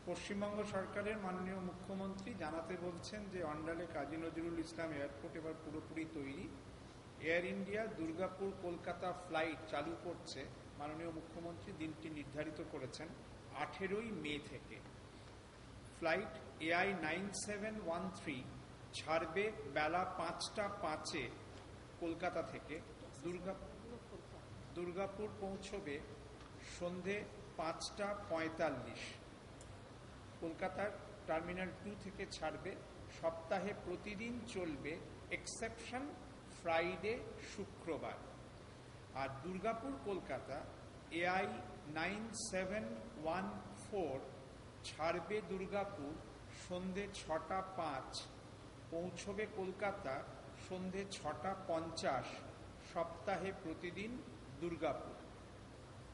পশ্চিমবঙ্গ সরকারের মাননীয় মুখ্যমন্ত্রী জানাতে বলছেন যে অন্ডালে কাজী নজরুল ইসলাম এয়ারপোর্ট এবার পুরোপুরি তৈরি। Air India Durgapur Kolkata flight চালু করছে। মাননীয় মুখ্যমন্ত্রী দিনটি নির্ধারিত করেছেন 18ই মে থেকে। ফ্লাইট AI 9713 ছাড়বে বেলা 5টা 5-এ কলকাতা থেকে। দুর্গাপুর পৌঁছবে সন্ধে 5টা 45। কলকাতার টার্মিনাল 2 থেকে ছাড়বে। সপ্তাহে প্রতিদিন চলবে, এক্সেপশন ফ্রাইডে শুক্রবার। আর দুর্গাপুর কলকাতা AI 9714 ছাড়বে দুর্গাপুর সন্ধে 6টা 5, পৌঁছবে কলকাতা সন্ধে 6টা 50। সপ্তাহে প্রতিদিন দুর্গাপুর।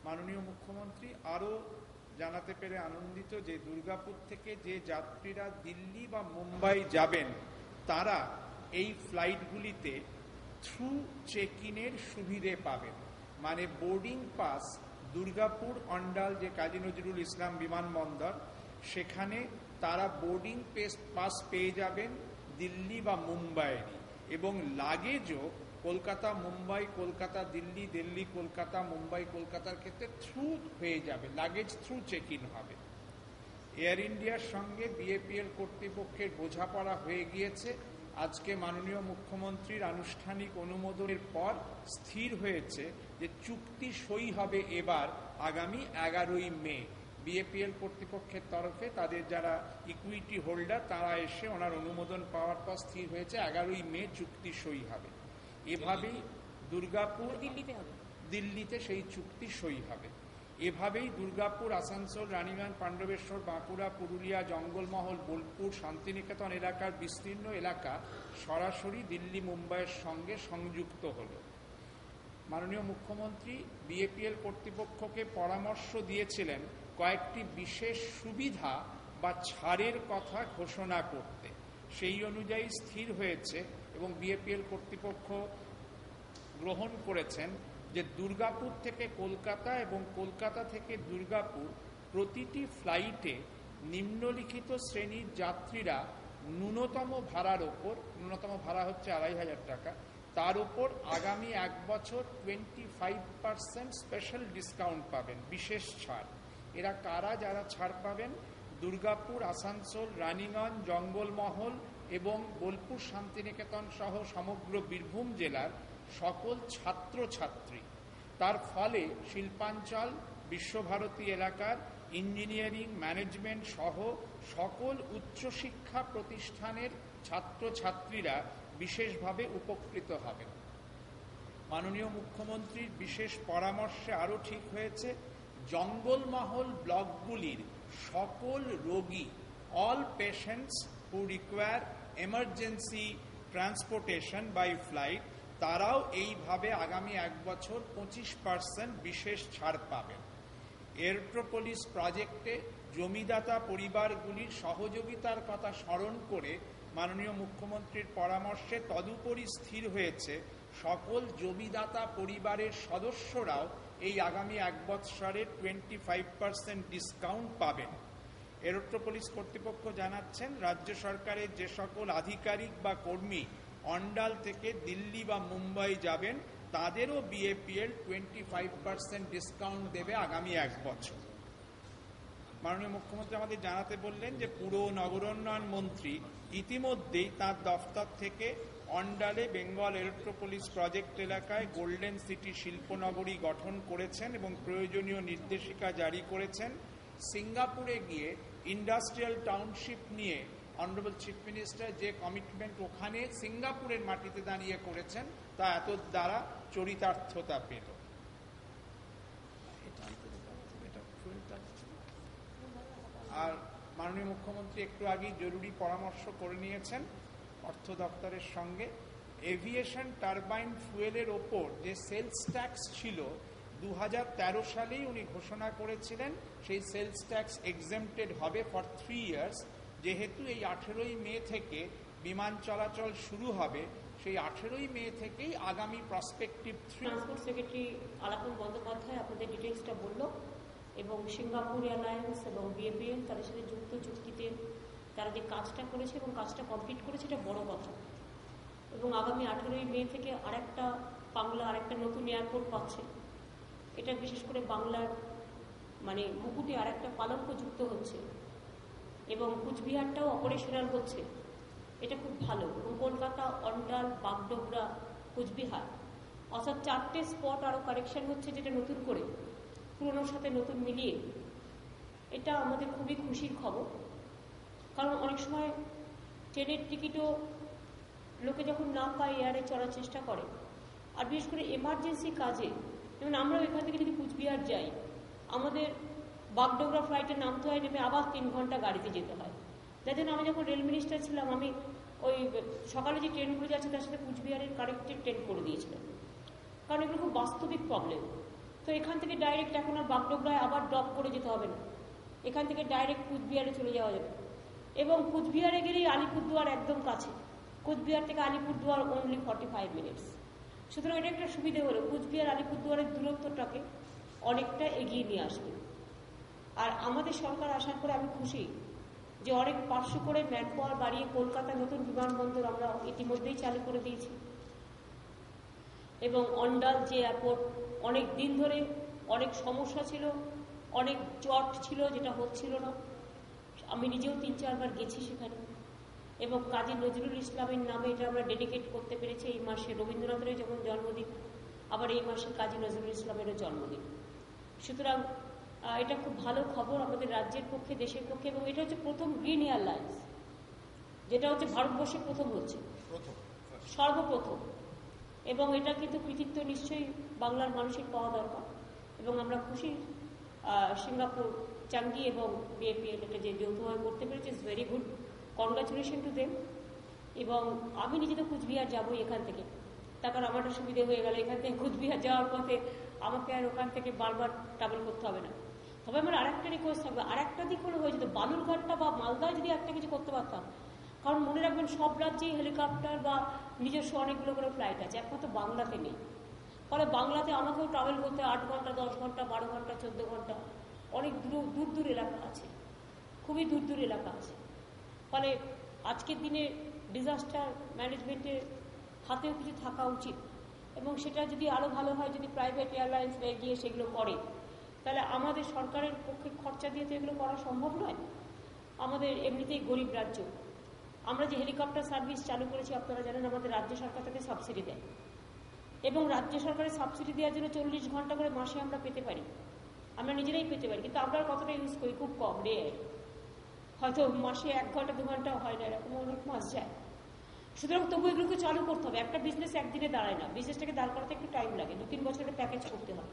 মাননীয় মুখ্যমন্ত্রী আরও জানাতে পেরে আনন্দিত যে দুর্গাপুর থেকে যে যাত্রীরা দিল্লি বা মুম্বাই যাবেন তারা এই ফ্লাইটগুলিতে থ্রু চেক ইনের সুবিধে পাবেন। মানে বোর্ডিং পাস দুর্গাপুর অন্ডাল যে কাজী নজরুল ইসলাম বিমানবন্দর, সেখানে তারা বোর্ডিং পাস পেয়ে যাবেন দিল্লি বা মুম্বাইয়েরই। এবং লাগেজও কলকাতা মুম্বাই, কলকাতা দিল্লি, দিল্লি কলকাতা, মুম্বাই কলকাতার ক্ষেত্রে থ্রু হয়ে যাবে, লাগেজ থ্রু চেক ইন হবে। এয়ার ইন্ডিয়ার সঙ্গে BAPL কর্তৃপক্ষের বোঝাপড়া হয়ে গিয়েছে। আজকে মাননীয় মুখ্যমন্ত্রীর আনুষ্ঠানিক অনুমোদনের পর স্থির হয়েছে যে চুক্তি সই হবে এবার আগামী 11ই মে। BAPL কর্তৃপক্ষের তরফে তাদের যারা ইকুইটি হোল্ডার তারা এসে ওনার অনুমোদন পাওয়ার পর স্থির হয়েছে 11ই মে চুক্তি সই হবে। এভাবেই দুর্গাপুর দিল্লিতে সেই চুক্তি সই হবে। এভাবেই দুর্গাপুর, আসানসোল, রানীগঞ্জ, পাণ্ডবেশ্বর, বাঁকুড়া, পুরুলিয়া, জঙ্গলমহল, বোলপুর, শান্তিনিকেতন এলাকার বিস্তীর্ণ এলাকা সরাসরি দিল্লি মুম্বাইয়ের সঙ্গে সংযুক্ত হল। মাননীয় মুখ্যমন্ত্রী BAPL কর্তৃপক্ষকে পরামর্শ দিয়েছিলেন কয়েকটি বিশেষ সুবিধা বা ছাড়ের কথা ঘোষণা করতে। সেই অনুযায়ী স্থির হয়েছে এবং BAPL কর্তৃপক্ষ গ্রহণ করেছেন যে দুর্গাপুর থেকে কলকাতা এবং কলকাতা থেকে দুর্গাপুর প্রতিটি ফ্লাইটে নিম্নলিখিত শ্রেণীর যাত্রীরা ন্যূনতম ভাড়ার ওপর, ন্যূনতম ভাড়া হচ্ছে 2500 টাকা, তার উপর আগামী 1 বছর 25% স্পেশাল ডিসকাউন্ট পাবেন, বিশেষ ছাড়। এরা কারা যারা ছাড় পাবেন? দুর্গাপুর, আসানসোল, রানীগঞ্জ, জঙ্গলমহল এবং বোলপুর, শান্তিনিকেতন সহ সমগ্র বীরভূম জেলার সকল ছাত্রছাত্রী। তার ফলে শিল্পাঞ্চল, বিশ্বভারতী এলাকার ইঞ্জিনিয়ারিং, ম্যানেজমেন্ট সহ সকল উচ্চশিক্ষা প্রতিষ্ঠানের ছাত্রছাত্রীরা বিশেষভাবে উপকৃত হবেন। মাননীয় মুখ্যমন্ত্রীর বিশেষ পরামর্শে আরও ঠিক হয়েছে জঙ্গলমহল ব্লকগুলির সকল রোগী, all patients who require emergency transportation by flight, তারাও এইভাবে আগামী 1 বছর 25% বিশেষ ছাড় পাবেন। এরোট্রোপলিস প্রজেক্টে জমিদাতা পরিবারগুলির সহযোগিতার কথা স্মরণ করে মাননীয় মুখ্যমন্ত্রীর পরামর্শে তদুপরি স্থির হয়েছে সকল জমিদাতা পরিবারের সদস্যরাও এই আগামী 1 বছরে 25% ডিসকাউন্ট পাবেন। এরোট্রোপলিস কর্তৃপক্ষ জানাচ্ছেন রাজ্য সরকারের যে সকল আধিকারিক বা কর্মী অন্ডাল থেকে দিল্লি বা মুম্বাই যাবেন তাদেরও BAPL 25% ডিসকাউন্ট দেবে আগামী 1 বছর। মাননীয় মুখ্যমন্ত্রী আমাদের জানাতে বললেন যে পুর নগরোন্নয়ন মন্ত্রী ইতিমধ্যেই তার দফতর থেকে অন্ডালে বেঙ্গল এরোট্রোপলিস প্রজেক্ট এলাকায় গোল্ডেন সিটি শিল্পনগরী গঠন করেছেন এবং প্রয়োজনীয় নির্দেশিকা জারি করেছেন। সিঙ্গাপুরে গিয়ে ইন্ডাস্ট্রিয়াল টাউনশিপ নিয়ে অনারেবল চিফ মিনিস্টার যে কমিটমেন্ট ওখানে সিঙ্গাপুরের মাটিতে দাঁড়িয়ে করেছেন তা এত দ্বারা চরিতার্থতা পেল। আর মাননীয় মুখ্যমন্ত্রী একটু আগেই জরুরি পরামর্শ করে নিয়েছেন অর্থ দপ্তরের সঙ্গে। এভিয়েশন টারবাইন ফুয়েলের ওপর যে সেলস ট্যাক্স ছিল 2013 সালেই উনি ঘোষণা করেছিলেন সেই সেলস ট্যাক্স এক্সেম্পটেড হবে ফর 3 ইয়ার্স। যেহেতু এই 18ই মে থেকে বিমান চলাচল শুরু হবে, সেই 18ই মে থেকেই আগামী prospective transport secretary Alapan Bandyopadhyay আপনাদের ডিটেইলসটা বলল। এবং সিঙ্গাপুর এয়ারলাইন্স এবং বিএপিএল তাদের সাথে যুক্ত চুক্তিতে তারা যে কাজটা করেছে এবং কাজটা কমপ্লিট করেছে, এটা বড় কথা। এবং আগামী 18ই মে থেকে বাংলা আরেকটা নতুন এয়ারপোর্ট পাচ্ছে। এটা বিশেষ করে বাংলার মুকুটে আরেকটা পালঙ্ক যুক্ত হচ্ছে এবং কুচবিহারটাও অপারেশনাল হচ্ছে। এটা খুব ভালো। এবং কলকাতা, অন্ডাল, বাগডোগরা, কুচবিহার, অর্থাৎ 4টে স্পট আরও কারেকশন হচ্ছে, যেটা নতুন করে পুরোনোর সাথে নতুন মিলিয়ে। এটা আমাদের খুবই খুশির খবর, কারণ অনেক সময় ট্রেনের টিকিটও লোকে যখন না পায় এয়ারে চড়ার চেষ্টা করে। আর বিশেষ করে এমার্জেন্সি কাজে, যেমন আমরাও এখান থেকে যদি কুচবিহার যাই, আমাদের বাগডোগরা ফ্লাইটে নামতে হয়, নেমে আবার 3 ঘন্টা গাড়িতে যেতে হয়। যার জন্য আমি যখন রেল মিনিস্টার ছিলাম, আমি ওই সকালে যে ট্রেনগুলো যাচ্ছে তার সাথে কুচবিহারের কারেক্টেড ট্রেন করে দিয়েছিলাম, কারণ এগুলো খুব বাস্তবিক প্রবলেম। তো এখান থেকে ডাইরেক্ট এখন আর বাগডোগরায় আবার ড্রপ করে যেতে হবে না, এখান থেকে ডাইরেক্ট কুচবিহারে চলে যাওয়া যাবে। এবং কুচবিহারে গেলেই আলিপুরদুয়ার একদম কাছে, কুচবিহার থেকে আলিপুরদুয়ার অনলি 45 মিনিটস। সুতরাং এটা একটা সুবিধে হলো, কুচবিহার আলিপুরদুয়ারের দূরত্বটাকে অনেকটা এগিয়ে নিয়ে আসবে। আর আমাদের সরকার আসার পরে আমি খুশি যে অনেক 500 করে ম্যান পাওয়ার বাড়িয়ে কলকাতা নতুন বিমানবন্দর আমরা ইতিমধ্যেই চালু করে দিয়েছি। এবং অন্ডাল যে এয়ারপোর্ট, অনেক দিন ধরে অনেক সমস্যা ছিল, অনেক জট ছিল, যেটা হচ্ছিল না। আমি নিজেও 3-4 বার গেছি সেখানে। এবং কাজী নজরুল ইসলামের নামে এটা আমরা ডেডিকেট করতে পেরেছি এই মাসে। রবীন্দ্রনাথের যখন জন্মদিন, আবার এই মাসে কাজী নজরুল ইসলামেরও জন্মদিন। সুতরাং এটা খুব ভালো খবর আমাদের রাজ্যের পক্ষে, দেশের পক্ষে। এবং এটা হচ্ছে প্রথম গ্রিন এয়ারলাইন্স, যেটা হচ্ছে ভারতবর্ষে প্রথম হচ্ছে, সর্বপ্রথম। এবং এটা কিন্তু কৃতিত্ব নিশ্চয়ই বাংলার মানুষের পাওয়া দরকার। এবং আমরা খুশি সিঙ্গাপুর, চাঙ্গি এবং বিএপিএল এটা যে যৌথভাবে করতে পেরেছে, it's very good, congratulation to them. এবং আমি নিজে তো কুচবিহার যাবোই এখান থেকে, তার কারণ আমারটা সুবিধে হয়ে গেল, এখান থেকে কুচবিহার যাওয়ার পথে আমাকে আর ওখান থেকে বারবার ট্রাভেল করতে হবে না। তবে আমার আরেকটা রিকোয়েস্ট থাকবে, আরেকটা দিক হলে হয়ে যেত বালুরঘাটটা বা মালদায় যদি একটা কিছু করতে পারতাম। কারণ মনে রাখবেন, সব রাজ্যেই হেলিকপ্টার বা নিজস্ব অনেকগুলো করে ফ্লাইট আছে, একমাত্র বাংলাতে নেই। ফলে বাংলাতে আমাকেও ট্রাভেল করতে 8 ঘন্টা, 10 ঘন্টা, 12 ঘন্টা, 14 ঘন্টা, অনেক দূর দূর এলাকা আছে, খুবই দূর দূর এলাকা আছে। ফলে আজকের দিনে ডিজাস্টার ম্যানেজমেন্টের হাতেও কিছু থাকা উচিত। এবং সেটা যদি আরও ভালো হয়, যদি প্রাইভেট এয়ারলাইন্স গিয়ে সেগুলো করে, তাহলে আমাদের সরকারের পক্ষে খরচা দিয়ে তো এগুলো করা সম্ভব নয়। আমাদের এমনিতেই গরিব রাজ্য, আমরা যে হেলিকপ্টার সার্ভিস চালু করেছি আপনারা জানেন, আমাদের রাজ্য সরকার থেকে সাবসিডি দেয়। এবং রাজ্য সরকারের সাবসিডি দেওয়ার জন্য 40 ঘন্টা করে মাসে আমরা পেতে পারি, আমরা নিজেরাই পেতে পারি। কিন্তু আমরা কতটা ইউজ করি? খুব কম, রেয়ার। হয়তো মাসে 1 ঘন্টা 2 ঘন্টাও হয় না, এরকম অনেক মাস যায়। সুতরাং তবু এগুলোকে চালু করতে হবে। একটা বিজনেস একদিনে দাঁড়ায় না, বিজনেসটাকে দাঁড় করাতে একটু টাইম লাগে, 2-3 বছরের প্যাকেজ করতে হয়।